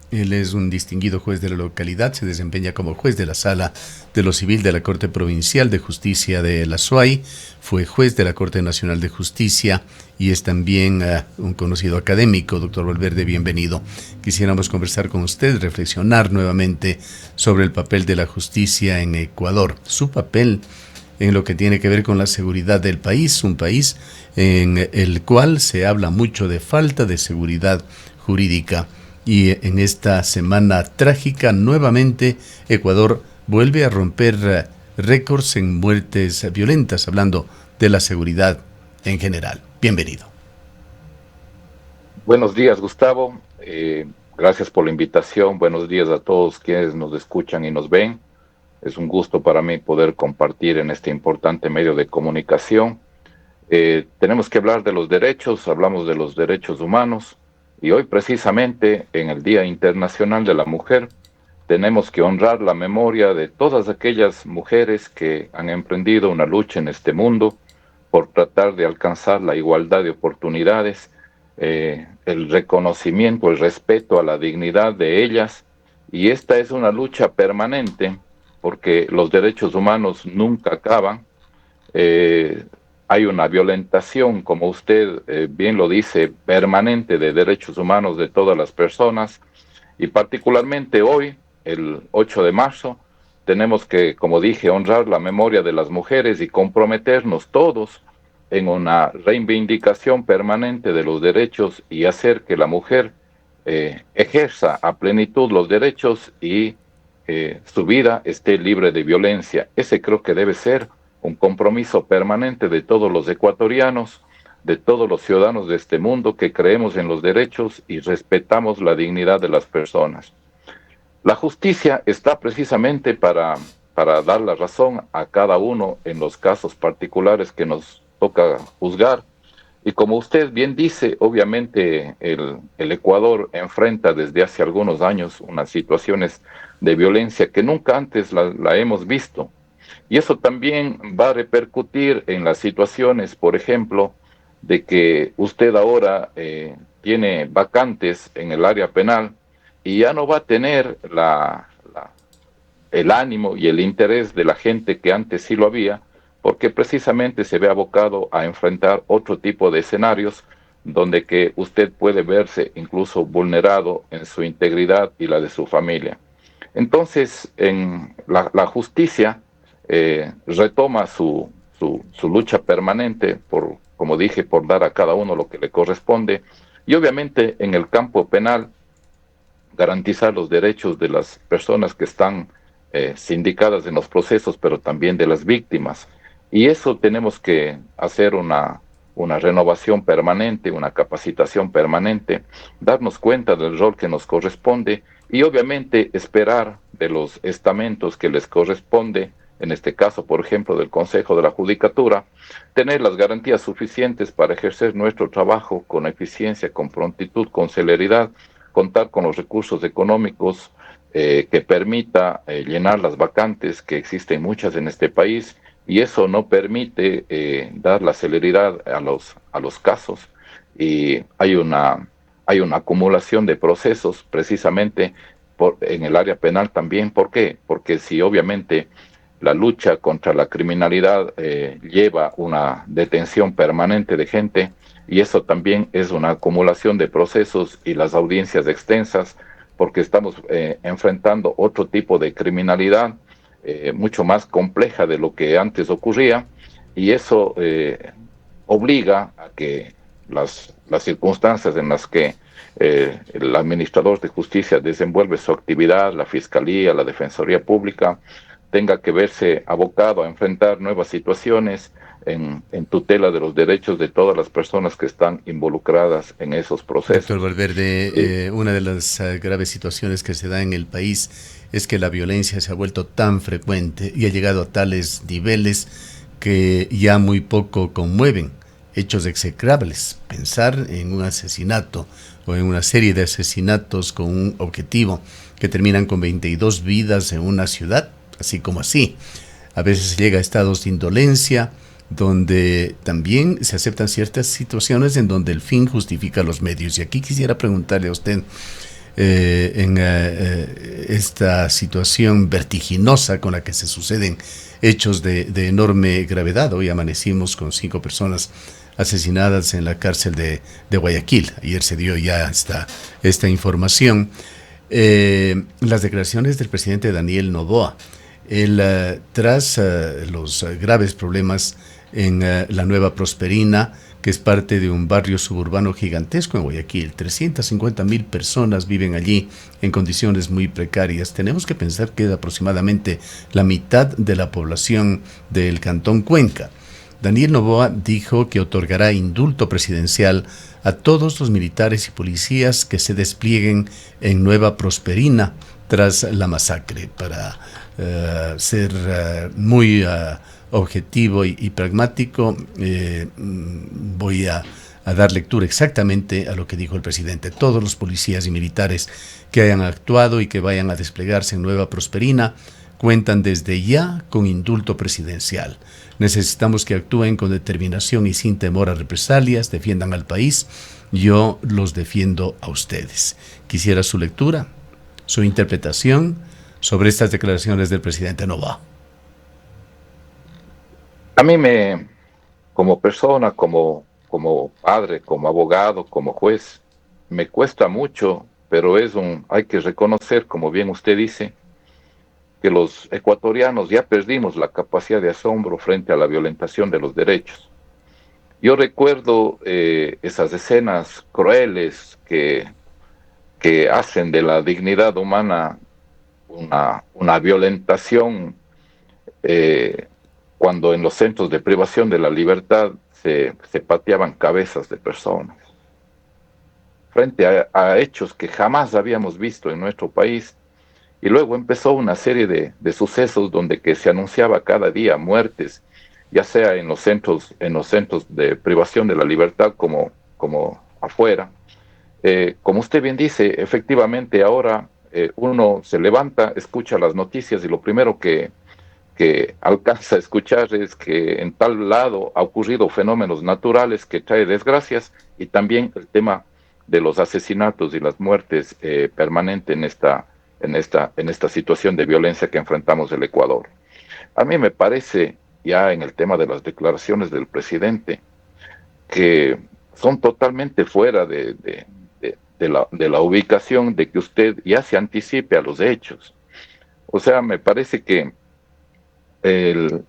Él es un distinguido juez de la localidad, se desempeña como juez de la Sala de lo Civil de la Corte Provincial de Justicia de La Suay, fue juez de la Corte Nacional de Justicia y es también un conocido académico. Doctor Valverde, bienvenido. Quisiéramos conversar con usted, reflexionar nuevamente sobre el papel de la justicia en Ecuador, su papel en lo que tiene que ver con la seguridad del país, un país en el cual se habla mucho de falta de seguridad jurídica. Y en esta semana trágica, nuevamente, Ecuador vuelve a romper récords en muertes violentas, hablando de la seguridad en general. Bienvenido. Buenos días, Gustavo. Gracias por la invitación. Buenos días a todos quienes nos escuchan y nos ven. Es un gusto para mí poder compartir en este importante medio de comunicación. Tenemos que hablar de los derechos, hablamos de los derechos humanos y hoy precisamente en el Día Internacional de la Mujer tenemos que honrar la memoria de todas aquellas mujeres que han emprendido una lucha en este mundo por tratar de alcanzar la igualdad de oportunidades, el reconocimiento, el respeto a la dignidad de ellas. Y esta es una lucha permanente porque los derechos humanos nunca acaban. Eh, Hay una violentación, como usted bien lo dice, permanente de derechos humanos de todas las personas y particularmente hoy, el 8 de marzo, tenemos que, como dije, honrar la memoria de las mujeres y comprometernos todos en una reivindicación permanente de los derechos y hacer que la mujer ejerza a plenitud los derechos y su vida esté libre de violencia. Ese creo que debe ser un compromiso permanente de todos los ecuatorianos, de todos los ciudadanos de este mundo que creemos en los derechos y respetamos la dignidad de las personas. La justicia está precisamente para dar la razón a cada uno en los casos particulares que nos toca juzgar. Y como usted bien dice, obviamente el Ecuador enfrenta desde hace algunos años unas situaciones de violencia que nunca antes la hemos visto. Y eso también va a repercutir en las situaciones, por ejemplo, de que usted ahora tiene vacantes en el área penal y ya no va a tener el ánimo y el interés de la gente que antes sí lo había, porque precisamente se ve abocado a enfrentar otro tipo de escenarios donde que usted puede verse incluso vulnerado en su integridad y la de su familia. Entonces, en la justicia retoma su lucha permanente por, como dije, por dar a cada uno lo que le corresponde y obviamente en el campo penal garantizar los derechos de las personas que están sindicadas en los procesos, pero también de las víctimas. Y eso tenemos que hacer una renovación permanente, una capacitación permanente, darnos cuenta del rol que nos corresponde y obviamente esperar de los estamentos que les corresponde, en este caso, por ejemplo, del Consejo de la Judicatura, tener las garantías suficientes para ejercer nuestro trabajo con eficiencia, con prontitud, con celeridad, contar con los recursos económicos que permita llenar las vacantes, que existen muchas en este país, y eso no permite dar la celeridad a los casos. Y hay una acumulación de procesos precisamente en el área penal también. ¿Por qué? Porque si obviamente la lucha contra la criminalidad lleva una detención permanente de gente, y eso también es una acumulación de procesos y las audiencias extensas, porque estamos enfrentando otro tipo de criminalidad mucho más compleja de lo que antes ocurría, y eso obliga a que las circunstancias en las que el administrador de justicia desenvuelve su actividad, la Fiscalía, la Defensoría Pública, tenga que verse abocado a enfrentar nuevas situaciones en tutela de los derechos de todas las personas que están involucradas en esos Doctor procesos. Valverde, una de las graves situaciones que se da en el país es que la violencia se ha vuelto tan frecuente y ha llegado a tales niveles que ya muy poco conmueven. Hechos execrables. Pensar en un asesinato o en una serie de asesinatos con un objetivo que terminan con 22 vidas en una ciudad, así como así. A veces se llega a estados de indolencia, donde también se aceptan ciertas situaciones en donde el fin justifica los medios. Y aquí quisiera preguntarle a usted, esta situación vertiginosa con la que se suceden hechos de enorme gravedad. Hoy amanecimos con 5 personas asesinadas en la cárcel de Guayaquil. Ayer se dio ya esta información. Las declaraciones del presidente Daniel Noboa, tras los graves problemas en la Nueva Prosperina, que es parte de un barrio suburbano gigantesco en Guayaquil. 350,000 personas viven allí en condiciones muy precarias. Tenemos que pensar que es aproximadamente la mitad de la población del Cantón Cuenca. Daniel Noboa dijo que otorgará indulto presidencial a todos los militares y policías que se desplieguen en Nueva Prosperina tras la masacre. Para ser muy objetivo y pragmático, voy a dar lectura exactamente a lo que dijo el presidente. Todos los policías y militares que hayan actuado y que vayan a desplegarse en Nueva Prosperina cuentan desde ya con indulto presidencial. Necesitamos que actúen con determinación y sin temor a represalias, defiendan al país. Yo los defiendo a ustedes. Quisiera su lectura, su interpretación sobre estas declaraciones del presidente Noboa. A mí como persona, como padre, como abogado, como juez, me cuesta mucho, pero hay que reconocer, como bien usted dice, que los ecuatorianos ya perdimos la capacidad de asombro frente a la violentación de los derechos. Yo recuerdo esas escenas crueles que hacen de la dignidad humana una violentación, cuando en los centros de privación de la libertad se pateaban cabezas de personas. Frente a hechos que jamás habíamos visto en nuestro país. Y luego empezó una serie de sucesos donde que se anunciaba cada día muertes, ya sea en los centros de privación de la libertad como afuera. Como usted bien dice, efectivamente ahora uno se levanta, escucha las noticias y lo primero que alcanza a escuchar es que en tal lado ha ocurrido fenómenos naturales que trae desgracias, y también el tema de los asesinatos y las muertes permanentes en esta situación de violencia que enfrentamos el Ecuador. A mí me parece, ya en el tema de las declaraciones del presidente, que son totalmente fuera de la ubicación de que usted ya se anticipe a los hechos. O sea, me parece que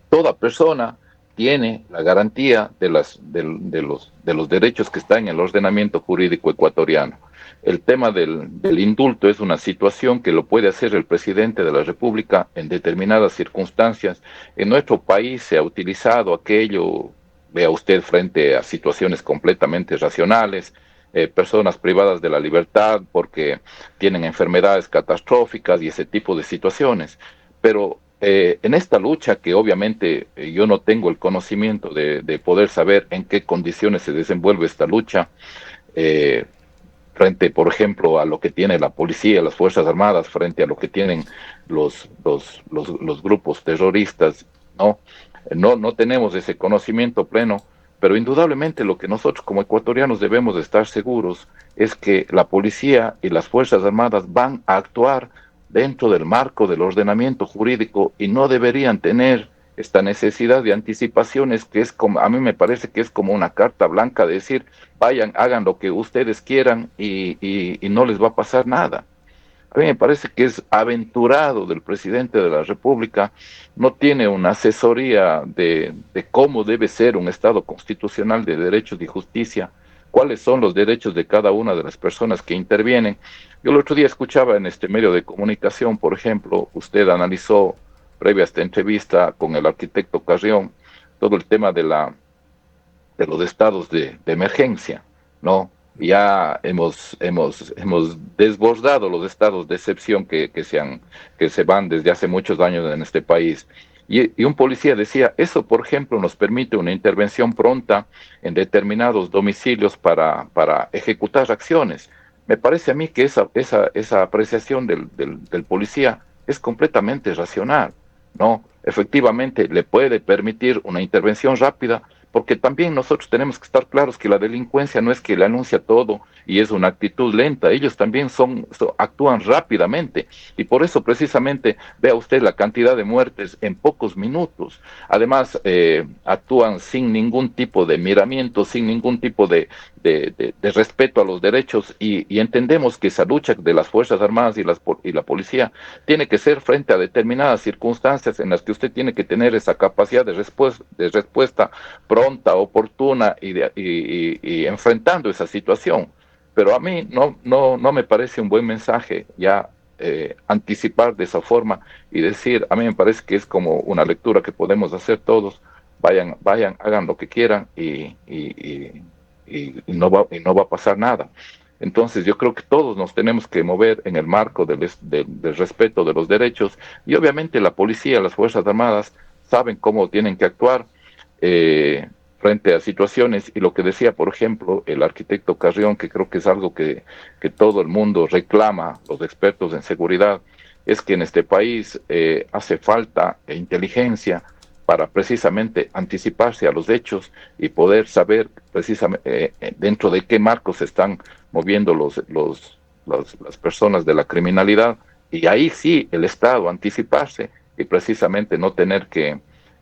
toda persona tiene la garantía de los derechos que están en el ordenamiento jurídico ecuatoriano. El tema del indulto es una situación que lo puede hacer el presidente de la República en determinadas circunstancias. En nuestro país se ha utilizado aquello, vea usted, frente a situaciones completamente racionales, personas privadas de la libertad porque tienen enfermedades catastróficas y ese tipo de situaciones. Pero en esta lucha, que obviamente yo no tengo el conocimiento de poder saber en qué condiciones se desenvuelve esta lucha, frente, por ejemplo, a lo que tiene la policía, las Fuerzas Armadas, frente a lo que tienen los grupos terroristas, no tenemos ese conocimiento pleno, pero indudablemente lo que nosotros como ecuatorianos debemos de estar seguros es que la policía y las Fuerzas Armadas van a actuar dentro del marco del ordenamiento jurídico y no deberían tener esta necesidad de anticipaciones, que es como, a mí me parece que es como una carta blanca de decir, vayan, hagan lo que ustedes quieran y no les va a pasar nada. A mí me parece que es aventurado del presidente de la República, no tiene una asesoría de cómo debe ser un Estado constitucional de derechos y justicia, cuáles son los derechos de cada una de las personas que intervienen. Yo el otro día escuchaba en este medio de comunicación, por ejemplo, usted analizó, previa a esta entrevista con el arquitecto Carrión, todo el tema de los estados de emergencia, ¿no? Ya hemos desbordado los estados de excepción que se van desde hace muchos años en este país. Y un policía decía, eso por ejemplo nos permite una intervención pronta en determinados domicilios para ejecutar acciones. Me parece a mí que esa apreciación del policía es completamente racional, ¿no? Efectivamente le puede permitir una intervención rápida, porque también nosotros tenemos que estar claros que la delincuencia no es que le anuncia todo y es una actitud lenta, ellos también actúan rápidamente, y por eso precisamente vea usted la cantidad de muertes en pocos minutos. Además, actúan sin ningún tipo de miramiento, sin ningún tipo de respeto a los derechos, y entendemos que esa lucha de las Fuerzas Armadas y la policía tiene que ser frente a determinadas circunstancias en las que usted tiene que tener esa capacidad de respuesta pronta, oportuna y enfrentando esa situación. Pero a mí no me parece un buen mensaje ya anticipar de esa forma y decir, a mí me parece que es como una lectura que podemos hacer todos, vayan, hagan lo que quieran y no va a pasar nada. Entonces yo creo que todos nos tenemos que mover en el marco del respeto de los derechos, y obviamente la policía, las Fuerzas Armadas saben cómo tienen que actuar eh, frente a situaciones, y lo que decía, por ejemplo, el arquitecto Carrión, que creo que es algo que todo el mundo reclama, los expertos en seguridad, es que en este país hace falta inteligencia para precisamente anticiparse a los hechos y poder saber precisamente dentro de qué marcos se están moviendo las personas de la criminalidad, y ahí sí el Estado anticiparse y precisamente no tener que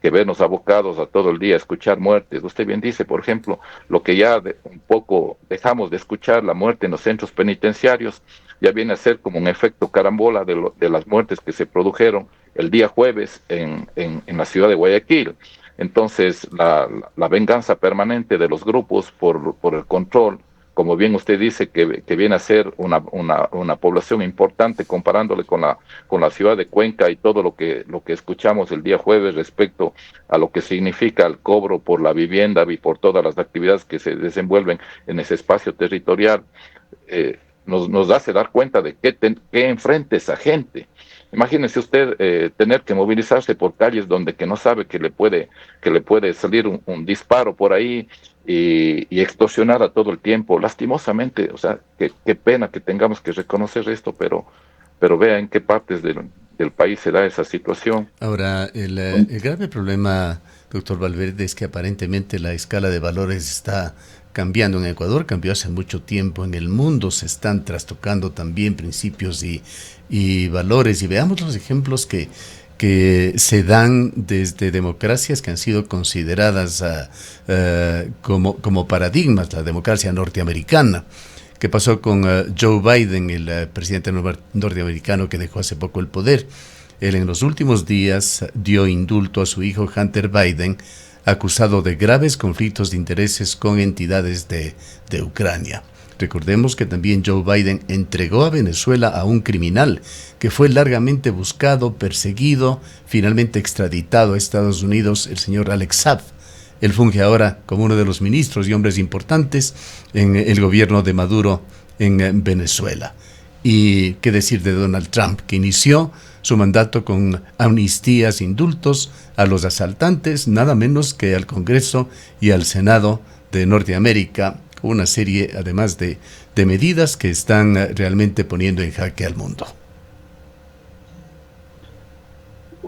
vernos abocados a todo el día a escuchar muertes. Usted bien dice, por ejemplo, lo que ya un poco dejamos de escuchar, la muerte en los centros penitenciarios, ya viene a ser como un efecto carambola de las muertes que se produjeron el día jueves en la ciudad de Guayaquil. Entonces, la venganza permanente de los grupos por el control, como bien usted dice, que viene a ser una población importante comparándole con la ciudad de Cuenca, y todo lo que escuchamos el día jueves respecto a lo que significa el cobro por la vivienda y por todas las actividades que se desenvuelven en ese espacio territorial, nos hace dar cuenta de qué enfrenta esa gente. Imagínese usted tener que movilizarse por calles donde que no sabe que le puede salir un disparo por ahí y extorsionar a todo el tiempo. Lastimosamente, o sea, qué pena que tengamos que reconocer esto, pero vea en qué partes del país se da esa situación. Ahora, el grave problema, doctor Valverde, es que aparentemente la escala de valores está cambiando en Ecuador, cambió hace mucho tiempo, en el mundo se están trastocando también principios y valores, y veamos los ejemplos que se dan desde democracias que han sido consideradas como paradigmas, la democracia norteamericana. ¿Qué pasó con Joe Biden, el presidente norteamericano que dejó hace poco el poder? Él en los últimos días dio indulto a su hijo Hunter Biden, acusado de graves conflictos de intereses con entidades de Ucrania. Recordemos que también Joe Biden entregó a Venezuela a un criminal que fue largamente buscado, perseguido, finalmente extraditado a Estados Unidos, el señor Alex Saab. Él funge ahora como uno de los ministros y hombres importantes en el gobierno de Maduro en Venezuela. Y qué decir de Donald Trump, que inició su mandato con amnistías, indultos a los asaltantes, nada menos que al Congreso y al Senado de Norteamérica, una serie además de medidas que están realmente poniendo en jaque al mundo.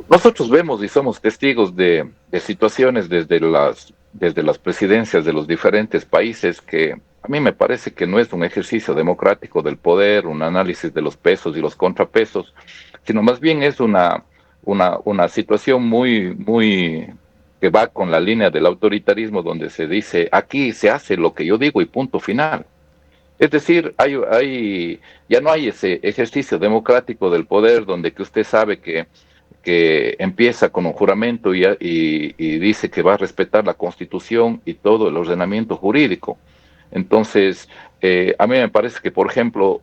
Nosotros vemos y somos testigos de situaciones desde las presidencias de los diferentes países que a mí me parece que no es un ejercicio democrático del poder, un análisis de los pesos y los contrapesos, sino más bien es una situación muy que va con la línea del autoritarismo, donde se dice, aquí se hace lo que yo digo y punto final. Es decir, ya no hay ese ejercicio democrático del poder donde que usted sabe que empieza con un juramento y dice que va a respetar la Constitución y todo el ordenamiento jurídico. Entonces, a mí me parece que, por ejemplo,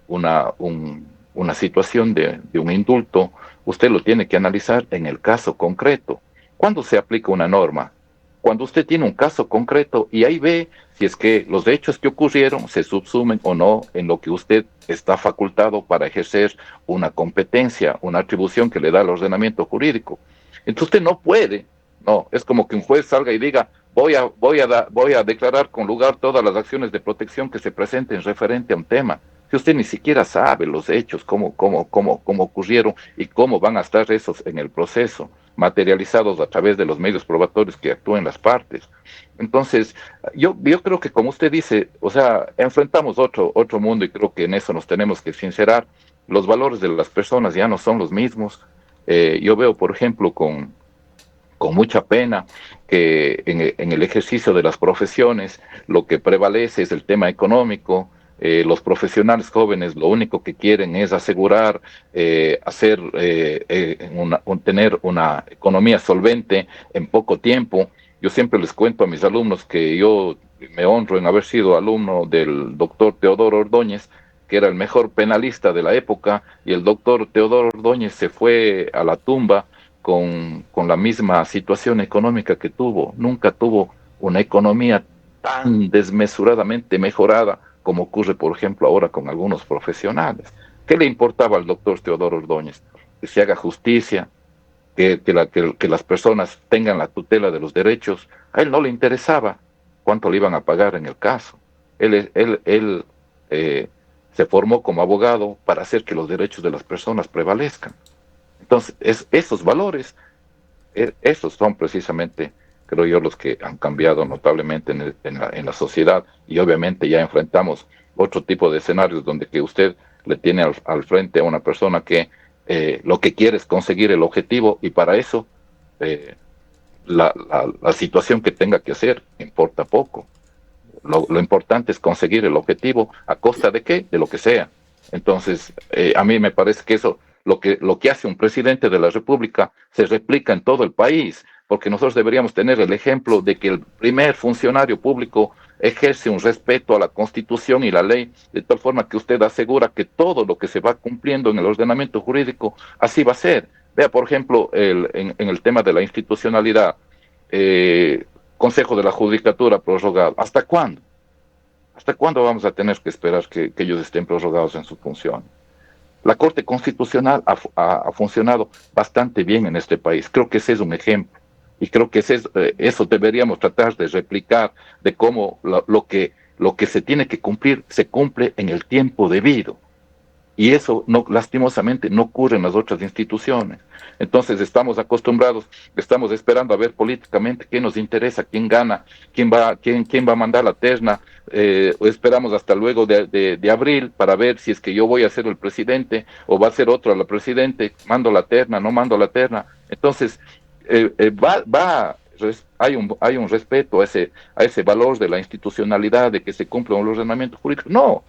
una situación de un indulto, usted lo tiene que analizar en el caso concreto. ¿Cuándo se aplica una norma? Cuando usted tiene un caso concreto y ahí ve si es que los hechos que ocurrieron se subsumen o no en lo que usted está facultado para ejercer una competencia, una atribución que le da el ordenamiento jurídico. Entonces usted no puede, no, es como que un juez salga y diga, voy a declarar con lugar todas las acciones de protección que se presenten referente a un tema. Si usted ni siquiera sabe los hechos, cómo ocurrieron y cómo van a estar esos en el proceso, materializados a través de los medios probatorios que actúen las partes. Entonces, yo creo que como usted dice, o sea, enfrentamos otro mundo y creo que en eso nos tenemos que sincerar. Los valores de las personas ya no son los mismos. Yo veo, por ejemplo, con mucha pena que en el ejercicio de las profesiones lo que prevalece es el tema económico. Los profesionales jóvenes lo único que quieren es asegurar tener una economía solvente en poco tiempo. Yo siempre les cuento a mis alumnos que yo me honro en haber sido alumno del doctor Teodoro Ordóñez, que era el mejor penalista de la época, y el doctor Teodoro Ordóñez se fue a la tumba con la misma situación económica que tuvo. Nunca tuvo una economía tan desmesuradamente mejorada como ocurre, por ejemplo, ahora con algunos profesionales. ¿Qué le importaba al doctor Teodoro Ordóñez? Que se haga justicia, que las personas tengan la tutela de los derechos. A él no le interesaba cuánto le iban a pagar en el caso. Él se formó como abogado para hacer que los derechos de las personas prevalezcan. Entonces, esos valores, esos son precisamente, creo yo, los que han cambiado notablemente en la sociedad, y obviamente ya enfrentamos otro tipo de escenarios donde que usted le tiene al frente a una persona que lo que quiere es conseguir el objetivo, y para eso eh, la situación que tenga que hacer importa poco. Lo importante es conseguir el objetivo a costa de qué, de lo que sea. Entonces, a mí me parece que eso, lo que hace un presidente de la República, se replica en todo el país, porque nosotros deberíamos tener el ejemplo de que el primer funcionario público ejerce un respeto a la Constitución y la ley, de tal forma que usted asegura que todo lo que se va cumpliendo en el ordenamiento jurídico, así va a ser. Vea, por ejemplo, en el tema de la institucionalidad, eh, Consejo de la Judicatura prorrogado. ¿Hasta cuándo? ¿Hasta cuándo vamos a tener que esperar que ellos estén prorrogados en su función? La Corte Constitucional ha funcionado bastante bien en este país. Creo que ese es un ejemplo. Y creo que eso deberíamos tratar de replicar, de cómo lo que se tiene que cumplir se cumple en el tiempo debido. Y eso, no, lastimosamente, no ocurre en las otras instituciones. Entonces estamos acostumbrados, estamos esperando a ver políticamente qué nos interesa, quién gana, quién va a mandar la terna. Esperamos hasta luego de abril para ver si es que yo voy a ser el presidente o va a ser otro el presidente, mando la terna, no mando la terna. Entonces, hay un respeto a ese valor de la institucionalidad, de que se cumplan los ordenamientos jurídicos. No,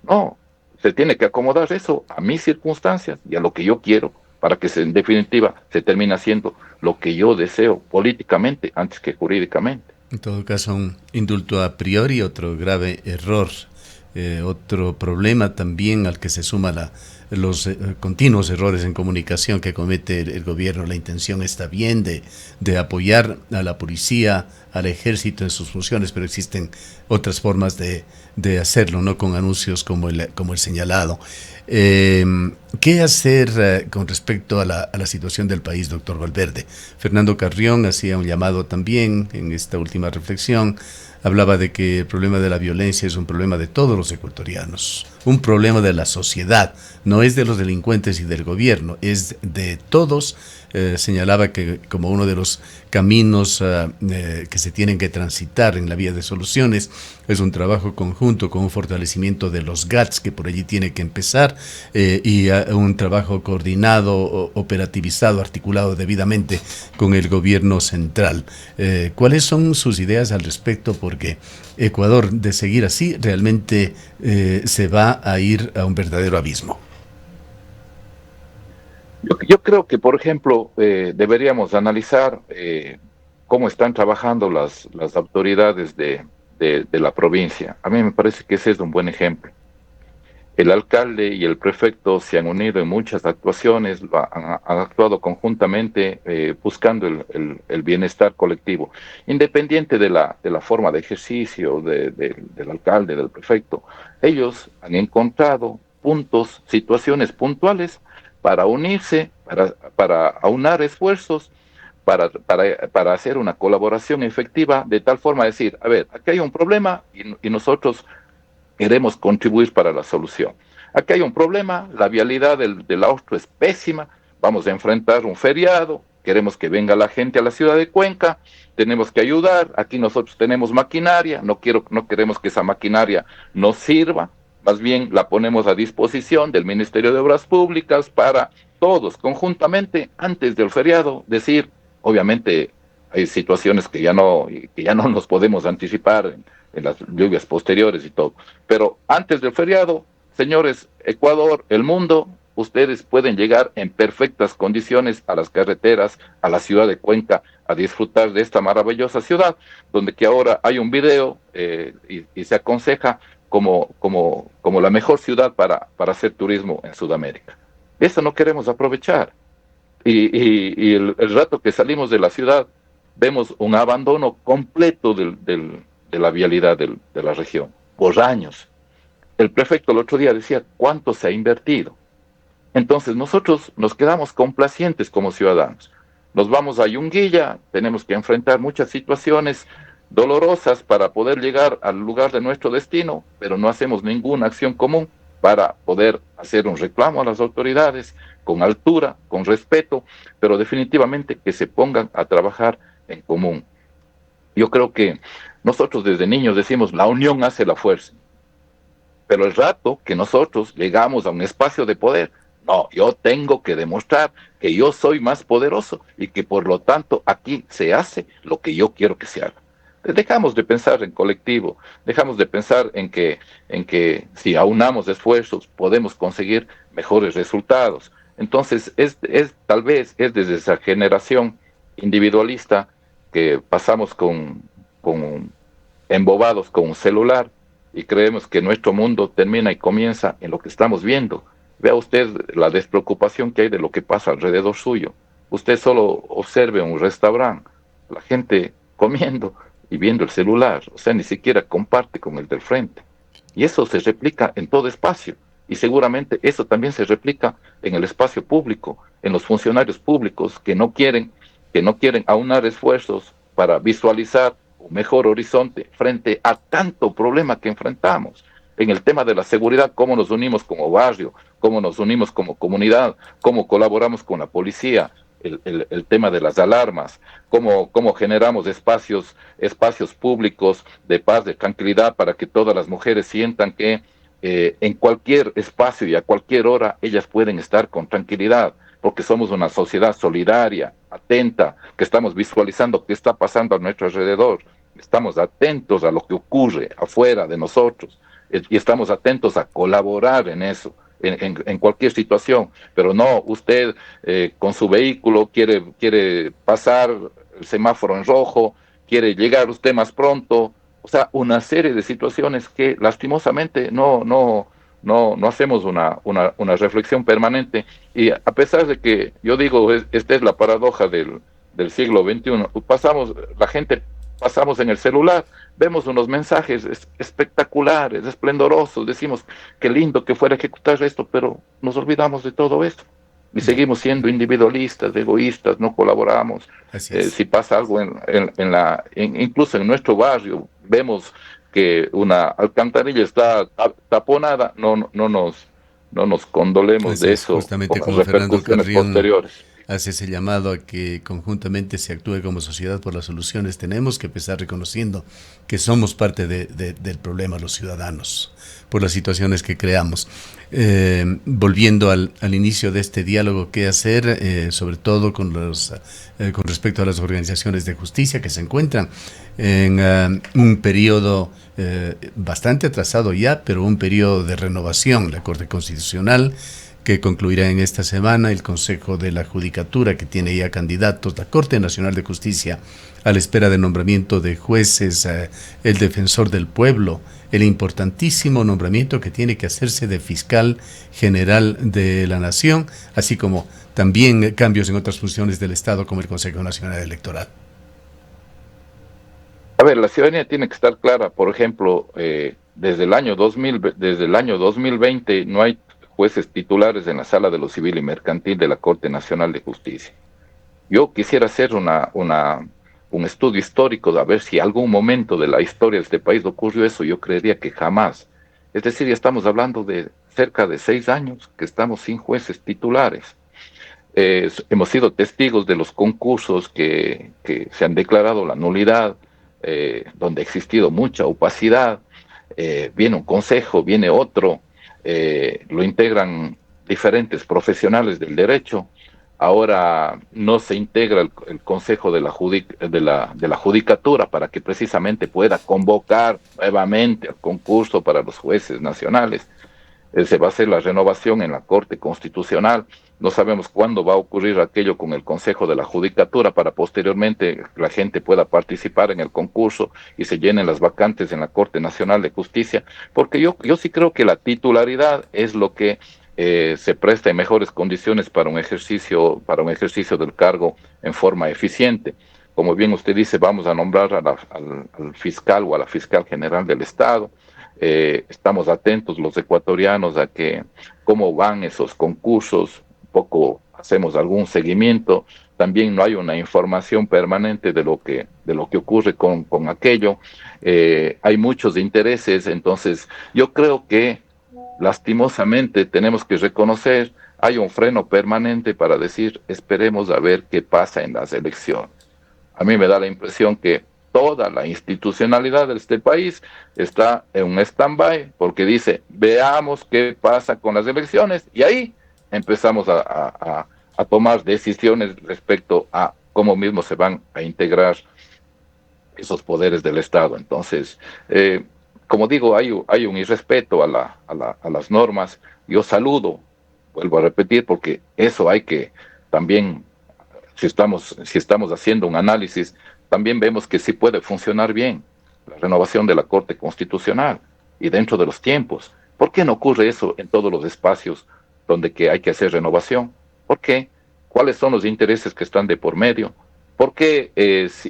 no, se tiene que acomodar eso a mis circunstancias y a lo que yo quiero, para que en definitiva se termine haciendo lo que yo deseo políticamente antes que jurídicamente. En todo caso, un indulto a priori, otro grave error. Otro problema también al que se suma los continuos errores en comunicación que comete el gobierno. La intención está bien de apoyar a la policía, al ejército en sus funciones, pero existen otras formas de hacerlo, no con anuncios como el señalado. ¿Qué hacer con respecto a la situación del país, doctor Valverde? Fernando Carrión hacía un llamado también en esta última reflexión. Hablaba de que el problema de la violencia es un problema de todos los ecuatorianos, un problema de la sociedad, no es de los delincuentes y del gobierno, es de todos. Señalaba que como uno de los caminos que se tienen que transitar en la vía de soluciones es un trabajo conjunto con un fortalecimiento de los GATS que por allí tiene que empezar, y un trabajo coordinado, operativizado, articulado debidamente con el gobierno central. ¿Cuáles son sus ideas al respecto? Porque Ecuador, de seguir así, realmente se va a ir a un verdadero abismo. Yo creo que, por ejemplo, deberíamos analizar cómo están trabajando las autoridades de la provincia. A mí me parece que ese es un buen ejemplo. El alcalde y el prefecto se han unido en muchas actuaciones, han actuado conjuntamente buscando el bienestar colectivo, independiente de la forma de ejercicio del alcalde, del prefecto. Ellos han encontrado puntos, situaciones puntuales para unirse, para aunar esfuerzos, para hacer una colaboración efectiva, de tal forma de decir, a ver, aquí hay un problema y nosotros queremos contribuir para la solución. Aquí hay un problema, la vialidad del Austro es pésima, vamos a enfrentar un feriado, queremos que venga la gente a la ciudad de Cuenca, tenemos que ayudar, aquí nosotros tenemos maquinaria, no queremos que esa maquinaria nos sirva, más bien la ponemos a disposición del Ministerio de Obras Públicas para todos conjuntamente, antes del feriado, decir, obviamente hay situaciones que ya no nos podemos anticipar en las lluvias posteriores y todo, pero antes del feriado, señores, Ecuador, el mundo, ustedes pueden llegar en perfectas condiciones a las carreteras, a la ciudad de Cuenca, a disfrutar de esta maravillosa ciudad, donde que ahora hay un video y se aconseja como la mejor ciudad para hacer turismo en Sudamérica. Eso no queremos aprovechar. Y el rato que salimos de la ciudad, vemos un abandono completo de la vialidad de la región, por años. El prefecto el otro día decía, ¿cuánto se ha invertido? Entonces nosotros nos quedamos complacientes como ciudadanos. Nos vamos a Yunguilla, tenemos que enfrentar muchas situaciones dolorosas para poder llegar al lugar de nuestro destino, pero no hacemos ninguna acción común para poder hacer un reclamo a las autoridades con altura, con respeto, pero definitivamente que se pongan a trabajar en común. Yo creo que nosotros desde niños decimos, la unión hace la fuerza, pero el rato que nosotros llegamos a un espacio de poder, no, yo tengo que demostrar que yo soy más poderoso y que por lo tanto aquí se hace lo que yo quiero que se haga. Dejamos de pensar en colectivo, dejamos de pensar en que si aunamos esfuerzos podemos conseguir mejores resultados. Entonces, tal vez es desde esa generación individualista que pasamos con embobados con un celular y creemos que nuestro mundo termina y comienza en lo que estamos viendo. Vea usted la despreocupación que hay de lo que pasa alrededor suyo. Usted solo observe un restaurante, la gente comiendo y viendo el celular, o sea, ni siquiera comparte con el del frente. Y eso se replica en todo espacio. Y seguramente eso también se replica en el espacio público, en los funcionarios públicos que no quieren aunar esfuerzos para visualizar un mejor horizonte frente a tanto problema que enfrentamos. En el tema de la seguridad, cómo nos unimos como barrio, cómo nos unimos como comunidad, cómo colaboramos con la policía, el tema de las alarmas, cómo generamos espacios públicos de paz, de tranquilidad, para que todas las mujeres sientan que en cualquier espacio y a cualquier hora ellas pueden estar con tranquilidad, porque somos una sociedad solidaria, atenta, que estamos visualizando qué está pasando a nuestro alrededor, estamos atentos a lo que ocurre afuera de nosotros y estamos atentos a colaborar en eso, en cualquier situación, pero no, usted con su vehículo quiere pasar el semáforo en rojo, quiere llegar usted más pronto, o sea, una serie de situaciones que lastimosamente no hacemos una reflexión permanente, y a pesar de que yo digo, esta es la paradoja del siglo XXI, la gente pasamos en el celular, vemos unos mensajes espectaculares, esplendorosos, decimos, qué lindo que fuera ejecutar esto, pero nos olvidamos de todo esto. Y seguimos siendo individualistas, egoístas, no colaboramos. Si pasa algo incluso en nuestro barrio, vemos que una alcantarilla está taponada, no nos condolemos de eso, justamente con como Fernando repercusiones Carrión posteriores. hace ese llamado a que conjuntamente se actúe como sociedad por las soluciones. Tenemos que empezar reconociendo que somos parte del problema, los ciudadanos, por las situaciones que creamos. Volviendo al inicio de este diálogo, ¿qué hacer? Sobre todo con respecto a las organizaciones de justicia que se encuentran en un periodo bastante atrasado ya, pero un periodo de renovación. La Corte Constitucional, que concluirá en esta semana, el Consejo de la Judicatura, que tiene ya candidatos, la Corte Nacional de Justicia, a la espera del nombramiento de jueces, el Defensor del Pueblo, el importantísimo nombramiento que tiene que hacerse de Fiscal General de la Nación, así como también cambios en otras funciones del Estado, como el Consejo Nacional Electoral. A ver, la ciudadanía tiene que estar clara. Por ejemplo, desde el año 2020 no hay jueces titulares en la Sala de lo Civil y Mercantil de la Corte Nacional de Justicia. Yo quisiera hacer un estudio histórico de a ver si algún momento de la historia de este país ocurrió eso. Yo creería que jamás. Es decir, ya estamos hablando de cerca de 6 años que estamos sin jueces titulares. Hemos sido testigos de los concursos que se han declarado la nulidad, donde ha existido mucha opacidad. Viene un consejo, viene otro, lo integran diferentes profesionales del derecho. Ahora no se integra el Consejo de la Judicatura para que precisamente pueda convocar nuevamente al concurso para los jueces nacionales. Se va a hacer la renovación en la Corte Constitucional. No sabemos cuándo va a ocurrir aquello con el Consejo de la Judicatura para posteriormente la gente pueda participar en el concurso y se llenen las vacantes en la Corte Nacional de Justicia, porque yo sí creo que la titularidad es lo que se presta en mejores condiciones para un ejercicio del cargo en forma eficiente. Como bien usted dice, vamos a nombrar al fiscal o a la fiscal general del Estado. Estamos atentos los ecuatorianos a que cómo van esos concursos, un poco hacemos algún seguimiento, también no hay una información permanente de lo que ocurre con aquello, hay muchos intereses, entonces yo creo que lastimosamente tenemos que reconocer, hay un freno permanente para decir, esperemos a ver qué pasa en las elecciones. A mí me da la impresión que toda la institucionalidad de este país está en un stand-by porque dice, veamos qué pasa con las elecciones y ahí empezamos a tomar decisiones respecto a cómo mismo se van a integrar esos poderes del Estado. Entonces, como digo, hay un irrespeto a las normas. Yo saludo, vuelvo a repetir, porque eso hay que también, si estamos haciendo un análisis, también vemos que sí puede funcionar bien la renovación de la Corte Constitucional y dentro de los tiempos. ¿Por qué no ocurre eso en todos los espacios donde que hay que hacer renovación? ¿Por qué? ¿Cuáles son los intereses que están de por medio? ¿Por qué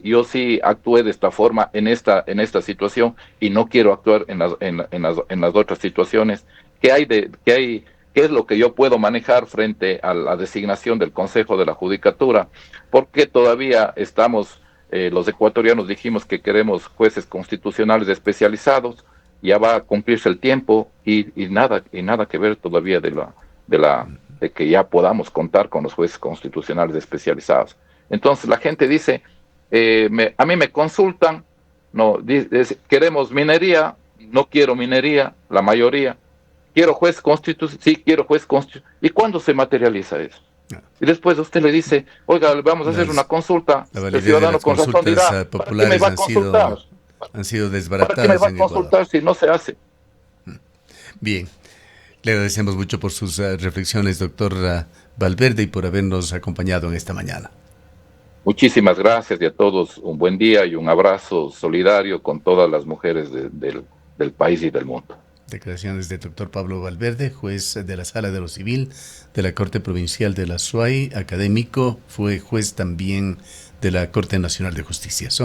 yo sí actué de esta forma en esta situación y no quiero actuar en las otras situaciones? ¿Qué es lo que yo puedo manejar frente a la designación del Consejo de la Judicatura? ¿Por qué todavía estamos, los ecuatorianos dijimos que queremos jueces constitucionales especializados? Ya va a cumplirse el tiempo y nada que ver todavía de que ya podamos contar con los jueces constitucionales especializados. Entonces la gente dice, a mí me consultan, no, queremos minería, no quiero minería, la mayoría, quiero juez constitucional, sí, quiero juez constitucional. ¿Y cuándo se materializa eso? Y después usted le dice, oiga, vamos a hacer una consulta, el ciudadano con razón dirá, ¿para qué me va a consultar? Han sido desbaratadas. ¿Para qué me va a consultar si no se hace? Bien, le agradecemos mucho por sus reflexiones, doctor Valverde, y por habernos acompañado en esta mañana. Muchísimas gracias y a todos un buen día y un abrazo solidario con todas las mujeres del país y del mundo. Declaraciones del doctor Pablo Valverde, juez de la Sala de lo Civil de la Corte Provincial de la SUAY, académico, fue juez también de la Corte Nacional de Justicia.